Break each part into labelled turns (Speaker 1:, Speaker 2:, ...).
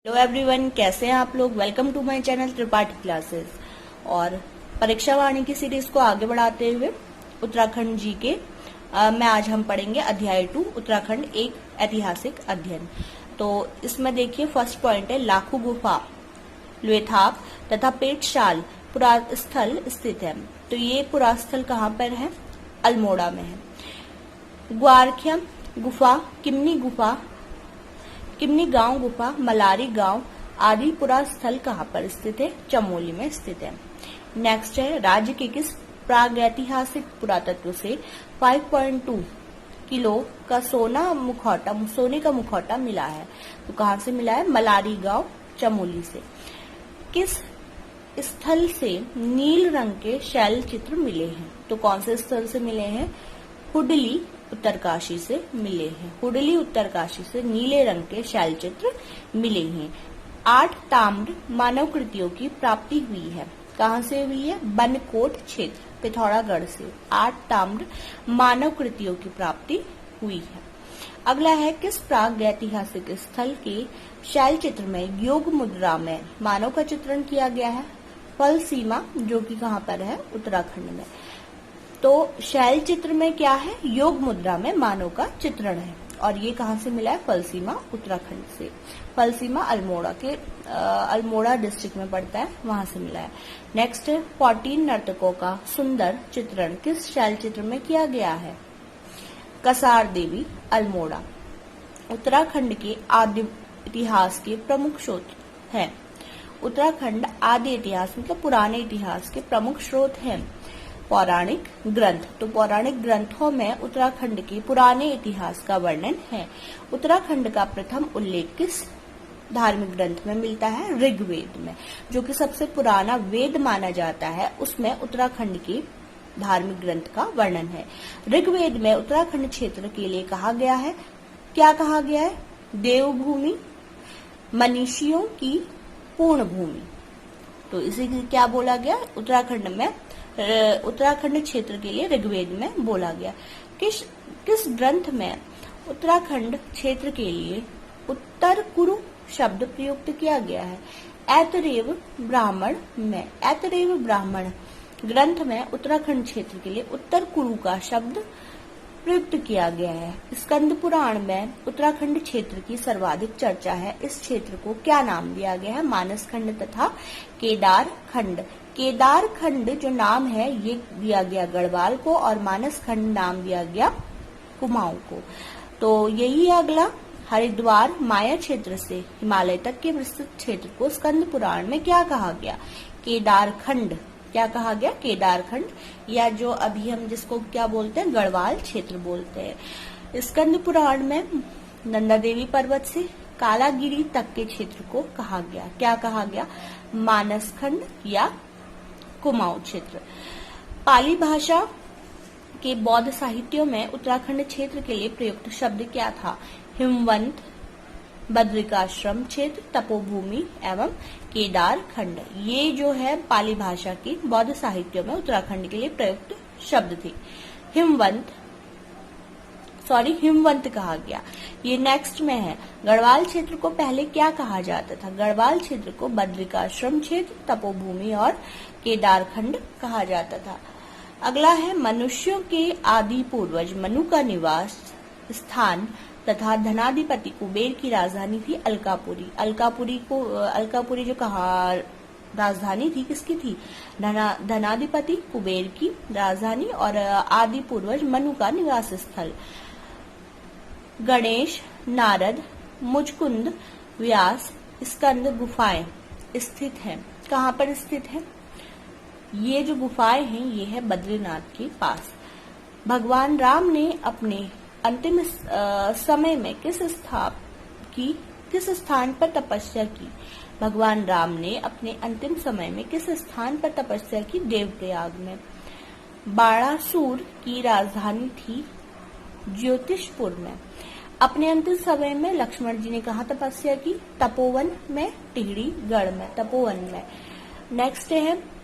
Speaker 1: Hello everyone, कैसे हैं आप लोग। Welcome to my channel Tripathi classes. और परीक्षा वाणी की सीरीज को आगे बढ़ाते हुए उत्तराखंड जी के में आज हम पढ़ेंगे अध्याय 2 उत्तराखंड एक ऐतिहासिक अध्ययन। तो इसमें देखिए फर्स्ट पॉइंट है लाखू गुफा ल्वेथाप तथा पेटशाल पुरास्थल स्थित है। तो ये पुरास्थल कहाँ पर है? अल्मोड़ा में है। ग्वारख्या गुफा, किमनी गांव गुफा, मलारी गांव आदि पुरास्थल कहाँ पर स्थित है? चमोली में स्थित है। नेक्स्ट है राज्य के किस प्रागैतिहासिक पुरातत्व से 5.2 किलो का सोने का मुखौटा मिला है? तो कहाँ से मिला है? मलारी गांव चमोली से। किस स्थल से नील रंग के शैल चित्र मिले हैं? तो कौन से स्थल से मिले हैं? हुडली उत्तरकाशी से मिले हैं। हुडली उत्तरकाशी से नीले रंग के शैल चित्र मिले हैं। 8 ताम्र मानव कृतियों की प्राप्ति हुई है। कहाँ से हुई है? बनकोट क्षेत्र पिथौरागढ़ से 8 ताम्र मानव कृतियों की प्राप्ति हुई है। अगला है किस प्रागैतिहासिक स्थल के शैल चित्र में योग मुद्रा में मानव का चित्रण किया गया है? फल सीमा, जो कि कहाँ पर है? उत्तराखंड में। तो शैल चित्र में क्या है? योग मुद्रा में मानव का चित्रण है। और ये कहाँ से मिला है? फलसीमा उत्तराखंड से। फलसीमा अल्मोड़ा डिस्ट्रिक्ट में पड़ता है, वहां से मिला है। नेक्स्ट है 14 नर्तकों का सुंदर चित्रण किस शैल चित्र में किया गया है? कसार देवी अल्मोड़ा। उत्तराखंड के आदि इतिहास के प्रमुख स्रोत है। उत्तराखंड आदि इतिहास मतलब पुराने इतिहास के प्रमुख स्रोत हैं पौराणिक ग्रंथ। तो पौराणिक ग्रंथों में उत्तराखंड के पुराने इतिहास का वर्णन है। उत्तराखंड का प्रथम उल्लेख किस धार्मिक ग्रंथ में मिलता है? ऋग्वेद में, जो कि सबसे पुराना वेद माना जाता है। उसमें उत्तराखंड के धार्मिक ग्रंथ का वर्णन है। ऋग्वेद में उत्तराखंड क्षेत्र के लिए कहा गया है, क्या कहा गया है? देवभूमि, मनीषियों की पूर्ण भूमि। तो इसे क्या बोला गया? उत्तराखंड क्षेत्र के लिए ऋग्वेद में बोला गया। किस ग्रंथ में उत्तराखंड क्षेत्र के लिए उत्तर कुरु शब्द प्रयुक्त किया गया है? ऐतरेय ब्राह्मण ग्रंथ में उत्तराखंड क्षेत्र के लिए उत्तर कुरु का शब्द प्रयुक्त किया गया है। स्कंद पुराण में उत्तराखंड क्षेत्र की सर्वाधिक चर्चा है। इस क्षेत्र को क्या नाम दिया गया है? मानस खंड तथा केदार खंड। केदार खंड जो नाम है ये दिया गया गढ़वाल को और मानस खंड नाम दिया गया कुमाऊं को। तो यही है अगला। हरिद्वार माया क्षेत्र से हिमालय तक के विस्तृत क्षेत्र को स्कंद पुराण में क्या कहा गया? केदार खंड। क्या कहा गया? केदार खंड, या जो अभी हम जिसको क्या बोलते हैं? गढ़वाल क्षेत्र बोलते हैं। स्कंद पुराण में नंदा देवी पर्वत से कालागिरी तक के क्षेत्र को कहा गया, क्या कहा गया? मानस खंड या कुमाऊं क्षेत्र। पाली भाषा के बौद्ध साहित्यों में उत्तराखंड क्षेत्र के लिए प्रयुक्त शब्द क्या था? हिमवंत, बद्रिकाश्रम क्षेत्र, तपोभूमि एवं केदार खंड। ये जो है पाली भाषा की बौद्ध साहित्यों में उत्तराखंड के लिए प्रयुक्त शब्द थे। हिमवंत कहा गया। ये नेक्स्ट में है। गढ़वाल क्षेत्र को पहले क्या कहा जाता था? गढ़वाल क्षेत्र को बद्रिकाश्रम क्षेत्र, तपोभूमि और केदारखंड कहा जाता था। अगला है मनुष्यों के आदि पूर्वज मनु का निवास स्थान तथा धनाधिपति कुबेर की राजधानी थी अलकापुरी। अलकापुरी जो कहा राजधानी थी, किसकी थी? धनाधिपति कुबेर की राजधानी और आदि पूर्वज मनु का निवास स्थल। गणेश, नारद, मुचकुंद, व्यास, स्कंद गुफाएं स्थित हैं। कहाँ पर स्थित है? ये जो गुफाएं हैं ये है बद्रीनाथ के पास। भगवान राम ने अपने अंतिम समय में किस स्थान पर तपस्या की? भगवान राम ने अपने अंतिम समय में किस स्थान पर तपस्या की? देवप्रयाग में। बाणासुर की राजधानी थी ज्योतिषपुर में। अपने अंतिम समय में लक्ष्मण जी ने कहा तपस्या की? तपोवन में, टिहरी गढ़ में, तपोवन में। नेक्स्ट है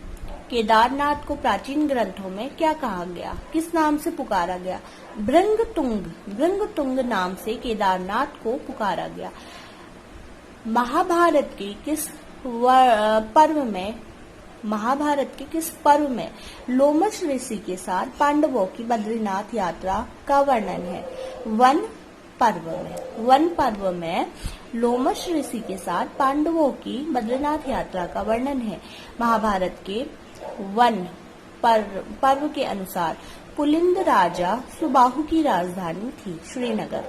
Speaker 1: केदारनाथ को प्राचीन ग्रंथों में क्या कहा गया? किस नाम से पुकारा गया? भृंगतुंग नाम से केदारनाथ को पुकारा गया। महाभारत के किस पर्व में लोमश ऋषि के साथ पांडवों की बद्रीनाथ यात्रा का वर्णन है? वन पर्व में लोमश ऋषि के साथ पांडवों की बद्रीनाथ यात्रा का वर्णन है। महाभारत के वन पर्व के अनुसार पुलिंद राजा सुबाहु की राजधानी थी श्रीनगर।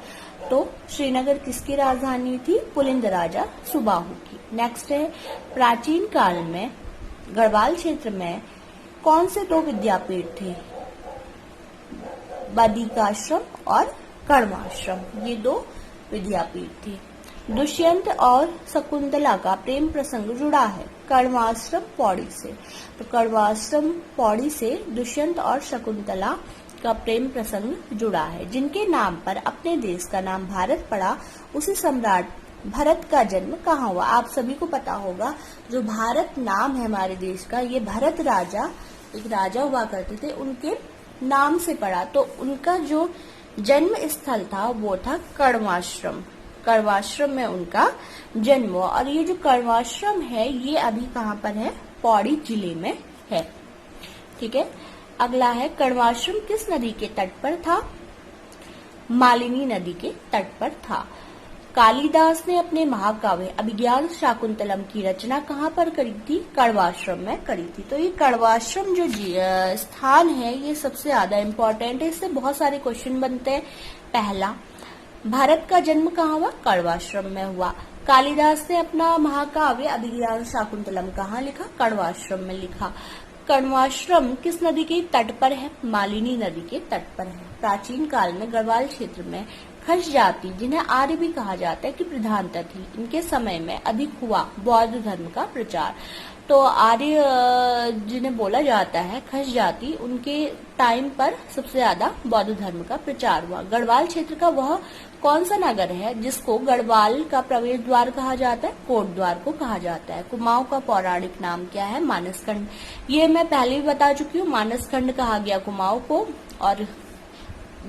Speaker 1: तो श्रीनगर किसकी राजधानी थी? पुलिंद राजा सुबाहु की। नेक्स्ट है, प्राचीन काल में गढ़वाल क्षेत्र में कौन से दो विद्यापीठ थे? बदिकाश्रम और कण्वाश्रम, ये दो विद्यापीठ थे। दुष्यंत और शकुंतला का प्रेम प्रसंग जुड़ा है कण्वाश्रम पौड़ी से। तो कण्वाश्रम पौड़ी से दुष्यंत और शकुंतला का प्रेम प्रसंग जुड़ा है। जिनके नाम पर अपने देश का नाम भारत पड़ा, उसी सम्राट भरत का जन्म कहाँ हुआ? आप सभी को पता होगा, जो भारत नाम है हमारे देश का, ये भरत राजा, एक राजा हुआ करते थे, उनके नाम से पड़ा। तो उनका जो जन्म स्थल था वो था कण्वाश्रम। कण्वाश्रम में उनका जन्म हुआ। और ये जो कण्वाश्रम है ये अभी कहाँ पर है? पौड़ी जिले में है। ठीक है, अगला है, कण्वाश्रम किस नदी के तट पर था? मालिनी नदी के तट पर था। कालिदास ने अपने महाकाव्य अभिज्ञान शाकुंतलम की रचना कहाँ पर करी थी? कण्वाश्रम में करी थी। तो ये कण्वाश्रम जो स्थान है ये सबसे ज्यादा इम्पोर्टेंट है, इससे बहुत सारे क्वेश्चन बनते हैं। पहला, भारत का जन्म कहाँ हुआ? कण्वाश्रम में हुआ। कालिदास ने अपना महाकाव्य अभिज्ञान शाकुंतलम कहाँ लिखा? कण्वाश्रम में लिखा। कण्वाश्रम किस नदी के तट पर है? मालिनी नदी के तट पर है। प्राचीन काल में गढ़वाल क्षेत्र में खस जाति, जिन्हें आर्य भी कहा जाता है, की प्रधानता थी। इनके समय में अधिक हुआ बौद्ध धर्म का प्रचार। तो आर्य जिन्हें बोला जाता है खस जाति, उनके टाइम पर सबसे ज्यादा बौद्ध धर्म का प्रचार हुआ। गढ़वाल क्षेत्र का वह कौन सा नगर है जिसको गढ़वाल का प्रवेश द्वार कहा जाता है? कोट द्वार को कहा जाता है। कुमाऊं का पौराणिक नाम क्या है? मानसखंड। ये मैं पहले भी बता चुकी हूँ, मानसखंड कहा गया कुमाऊं को। और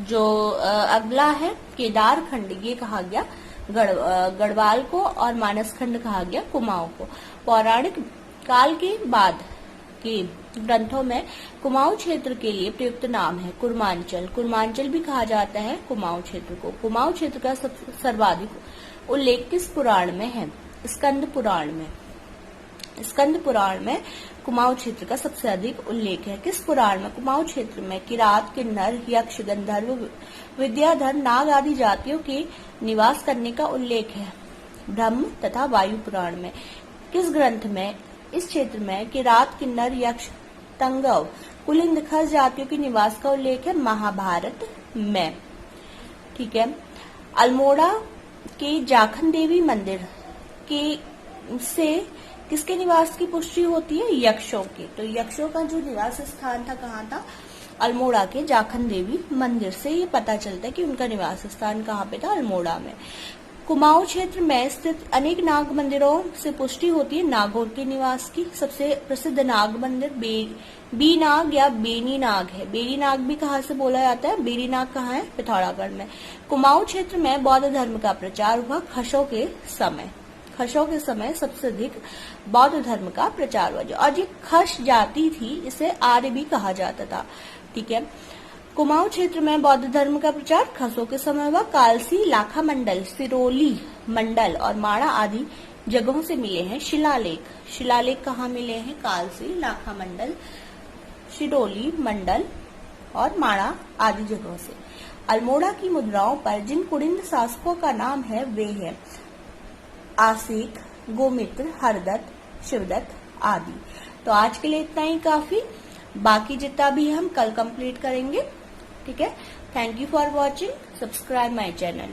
Speaker 1: जो अगला है केदारखंड, ये कहा गया गढ़वाल को, और मानसखंड कहा गया कुमाऊं को। पौराणिक काल के बाद के ग्रंथों में कुमाऊं क्षेत्र के लिए प्रयुक्त नाम है कुर्मांचल। कुर्मांचल भी कहा जाता है कुमाऊं क्षेत्र को। कुमाऊं क्षेत्र का सर्वाधिक उल्लेख किस पुराण में है? स्कंद पुराण में। स्कंद पुराण में कुमाऊं क्षेत्र का सबसे अधिक उल्लेख है। किस पुराण में कुमाऊं क्षेत्र में किरात, किन्नर, यक्ष, गंधर्व, विद्याधर, नाग आदि जातियों के निवास करने का उल्लेख है? ब्रह्म तथा वायु पुराण में। किस ग्रंथ में इस क्षेत्र में किरात, किन्नर, यक्ष, तंगव, कुलिंद, खस जातियों के निवास का उल्लेख है? महाभारत में। ठीक है, अल्मोड़ा के जाखन देवी मंदिर के से किसके निवास की पुष्टि होती है? यक्षों के। तो यक्षों का जो निवास स्थान था कहाँ था? अल्मोड़ा के जाखन देवी मंदिर से ये पता चलता है कि उनका निवास स्थान कहाँ पे था? अल्मोड़ा में। कुमाऊं क्षेत्र में स्थित अनेक नाग मंदिरों से पुष्टि होती है नागौर के निवास की। सबसे प्रसिद्ध नाग मंदिर बीनाग या बेनी नाग है। बेनी नाग भी कहाँ से बोला जाता है? बेनी नाग कहाँ है? पिथौरागढ़ में। कुमाऊं क्षेत्र में बौद्ध धर्म का प्रचार हुआ खशों के समय। खशों के समय सबसे अधिक बौद्ध धर्म का प्रचार हुआ। और ये खश जाति थी, इसे आर्य भी कहा जाता था। ठीक है, कुमाऊं क्षेत्र में बौद्ध धर्म का प्रचार खसों के समय हुआ। कालसी, लाखा मंडल, सिरोली मंडल और माणा आदि जगहों से मिले हैं शिलालेख। शिलालेख कहाँ मिले हैं? कालसी, लाखा मंडल, सिरोली मंडल और माणा आदि जगहों से। अल्मोड़ा की मुद्राओं पर जिन कुड़िंद शासकों का नाम है वे है आसेक, गोमित्र, हरदत्त, शिवदत्त आदि। तो आज के लिए इतना ही काफी, बाकी जितना भी हम कल कंप्लीट करेंगे। ठीक है, thank you for watching, subscribe my channel.